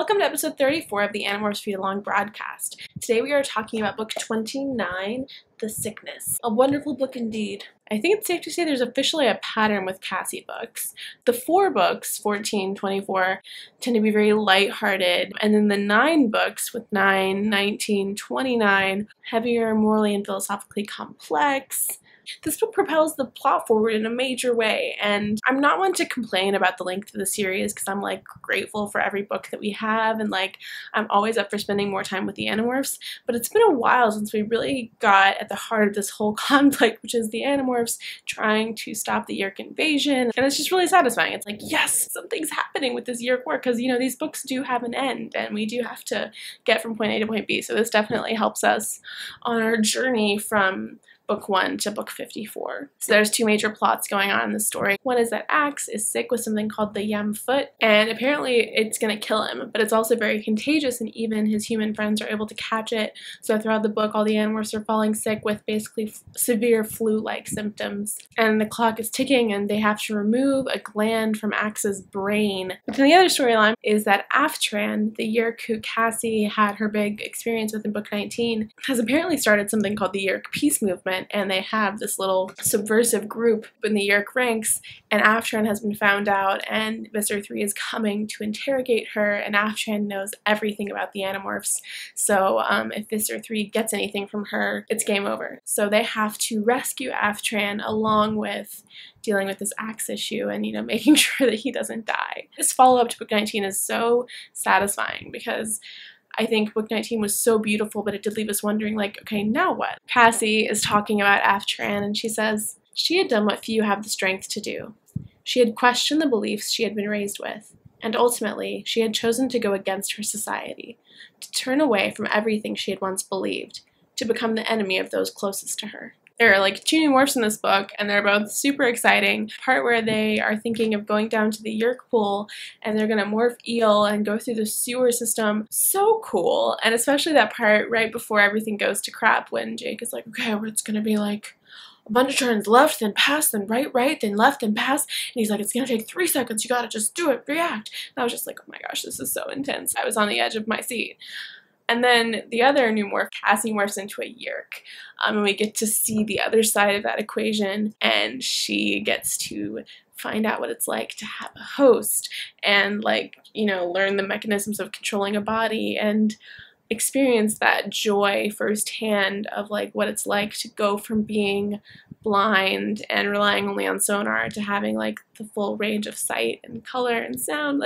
Welcome to episode 34 of the Animorphs Read Along broadcast. Today we are talking about book 29, The Sickness. A wonderful book indeed. I think it's safe to say there's officially a pattern with Cassie books. The 4 books, 14, 24, tend to be very lighthearted, and then the 9 books with 9, 19, 29, heavier, morally and philosophically complex. This book propels the plot forward in a major way, and I'm not one to complain about the length of the series because I'm grateful for every book that we have, and I'm always up for spending more time with the Animorphs, but it's been a while since we really got at the heart of this whole conflict, which is the Animorphs trying to stop the Yeerk invasion, and it's just really satisfying. It's like, yes, something's happening with this Yeerk war, because these books do have an end, and we do have to get from point A to point B, so this definitely helps us on our journey from book 1 to book 54. So there's 2 major plots going on in the story. One is that Axe is sick with something called the Yem Foot, and apparently it's gonna kill him, but it's also very contagious, and even his human friends are able to catch it. So throughout the book, all the Animorphs are falling sick with basically severe flu-like symptoms. And the clock is ticking, and they have to remove a gland from Axe's brain. But then the other storyline is that Aftran, the Yeerk who Cassie had her big experience with in book 19, has apparently started something called the Yeerk Peace Movement, and they have this little subversive group in the Yeerk ranks, and Aftran has been found out, and Visser 3 is coming to interrogate her, and Aftran knows everything about the Animorphs, so if Visser 3 gets anything from her, it's game over. So they have to rescue Aftran along with dealing with this Axe issue and, making sure that he doesn't die. This follow-up to book 19 is so satisfying because I think book 19 was so beautiful, but it did leave us wondering, okay, now what? Cassie is talking about Aftran, and she says, she had done what few have the strength to do. She had questioned the beliefs she had been raised with, and ultimately, she had chosen to go against her society, to turn away from everything she had once believed, to become the enemy of those closest to her. There are 2 new morphs in this book, and they're both super exciting. The part where they are thinking of going down to the Yeerk pool, and they're gonna morph eel and go through the sewer system. So cool. And especially that part right before everything goes to crap when Jake is like, okay, it's gonna be a bunch of turns left, then pass, then right, then left, then pass. And he's like, it's gonna take 3 seconds, you gotta just do it, react. And I was just like, oh my gosh, this is so intense. I was on the edge of my seat. And then the other new morph, Cassie, morphs into a Yeerk. And we get to see the other side of that equation, and she gets to find out what it's like to have a host and, learn the mechanisms of controlling a body and experience that joy firsthand of, what it's like to go from being blind and relying only on sonar to having, the full range of sight and color and sound.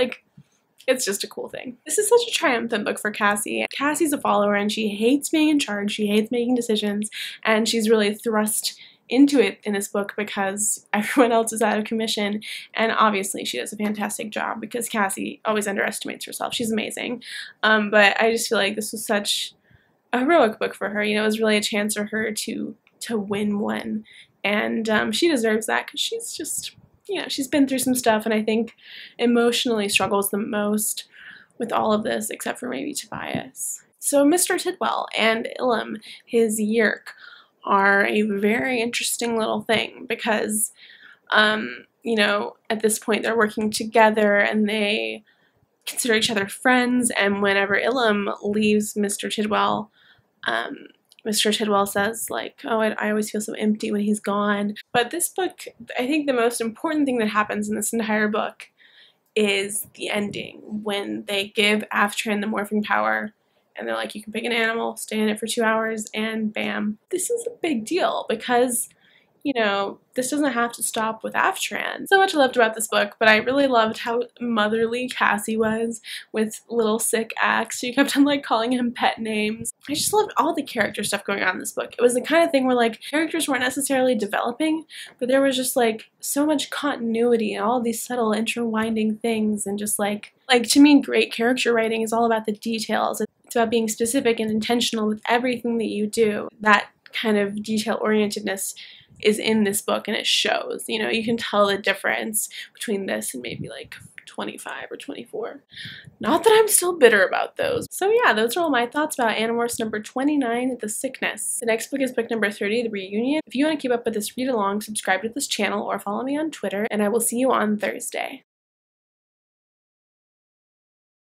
It's just a cool thing. This is such a triumphant book for Cassie. Cassie's a follower, and she hates being in charge, she hates making decisions, and she's really thrust into it in this book because everyone else is out of commission, and obviously she does a fantastic job because Cassie always underestimates herself. She's amazing. But I just feel like this was such a heroic book for her. It was really a chance for her to win one, and she deserves that because she's just, she's been through some stuff, and I think emotionally struggles the most with all of this, except for maybe Tobias. So Mr. Tidwell and Ilum, his Yeerk, are a very interesting little thing because, at this point they're working together and they consider each other friends, and whenever Ilum leaves Mr. Tidwell, Mr. Tidwell says, oh, I always feel so empty when he's gone. But this book, I think the most important thing that happens in this entire book is the ending, when they give Aftran the morphing power, and they're like, you can pick an animal, stay in it for 2 hours, and bam. This is a big deal because, this doesn't have to stop with Aftran. So much I loved about this book, but I really loved how motherly Cassie was with little sick Axe. She kept on calling him pet names. I just loved all the character stuff going on in this book. It was the kind of thing where characters weren't necessarily developing, but there was just so much continuity and all these subtle intertwining things, and just to me, great character writing is all about the details. It's about being specific and intentional with everything that you do. That kind of detail-orientedness is in this book, and it shows. You can tell the difference between this and maybe 25 or 24. Not that I'm still bitter about those. So yeah, those are all my thoughts about Animorphs number 29, The Sickness. The next book is book number 30, The Reunion. If you want to keep up with this read along, subscribe to this channel or follow me on Twitter, and I will see you on Thursday.